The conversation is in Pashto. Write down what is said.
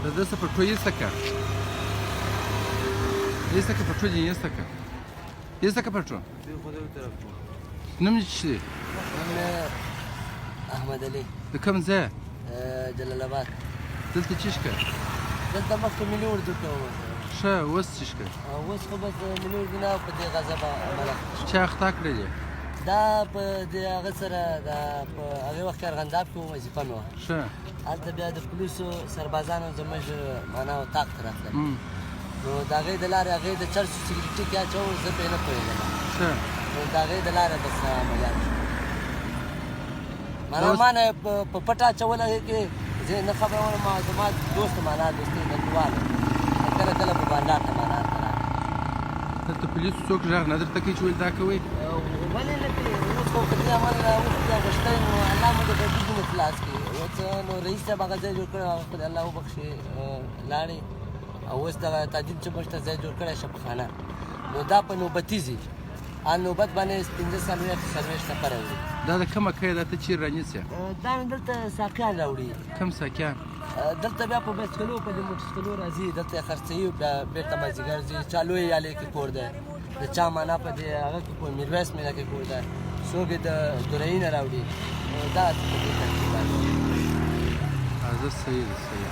Adesso per cui stacca. Stacca per cui stacca. Stacca per cui. Nu mi știi. احمد علي De kam ze. جلال اباد Dălte cișcă. دلته مخکې مليور دلته Șa, os cișcă. اوس خو بس مليور دینه په دې غضب عمله Ce اخطا کړی. دا په دې هغه سره دا په هغه وخت کې ارغنداب کې وظیفه مې وه Șa. هلته بیا د پولیسو سربازانو زموږ معنا اتاق ته راتلل نو د هغې د لارې هغې د چرسو سګرټي کې اچول زه پرې نه پوهېدم Șa. نو د هغې د لارې بس عملیات معنا ما نه په پټه اچول هغې کې زه نه خبره وم زما دوست معنا دوستي بندوال کله کله په بانډار ته معنا ته راغی دلته پولیسو څوک غږ نه درته کوي چې ولې دا کوئ؟ ولې نه کوي اوس خو که دې عمل وکړي اخیستی نو الله مو د غږیږي نو خلاص کړي اوس نو رئیس صاحب هغه ځای جوړ کړی هغه خدای الله وبخښي لاړې او اوس دغه تعدیل چې موږ ته ځای جوړ کړی شفاخانه نو دا په نوبتي ځي نوبت باندې 15 نفره وړي دا د کومه کوي دا ته چیرې رانیسې؟ دا مې دلته ساقیان راوړي کوم ساقیان؟ دلته بیا په بایسکلو په دې موټرسایکلو راځي دلته یې خرڅوي بیا بېرته مازدیګر ځي چا لوی یالې کې کور دی د چا معنا په دې هغه کې کور میرویس میله کې کور دی څوک یې د درعي نه راوړي دا په دې ترتیب باندې زه صحیح ده صحیح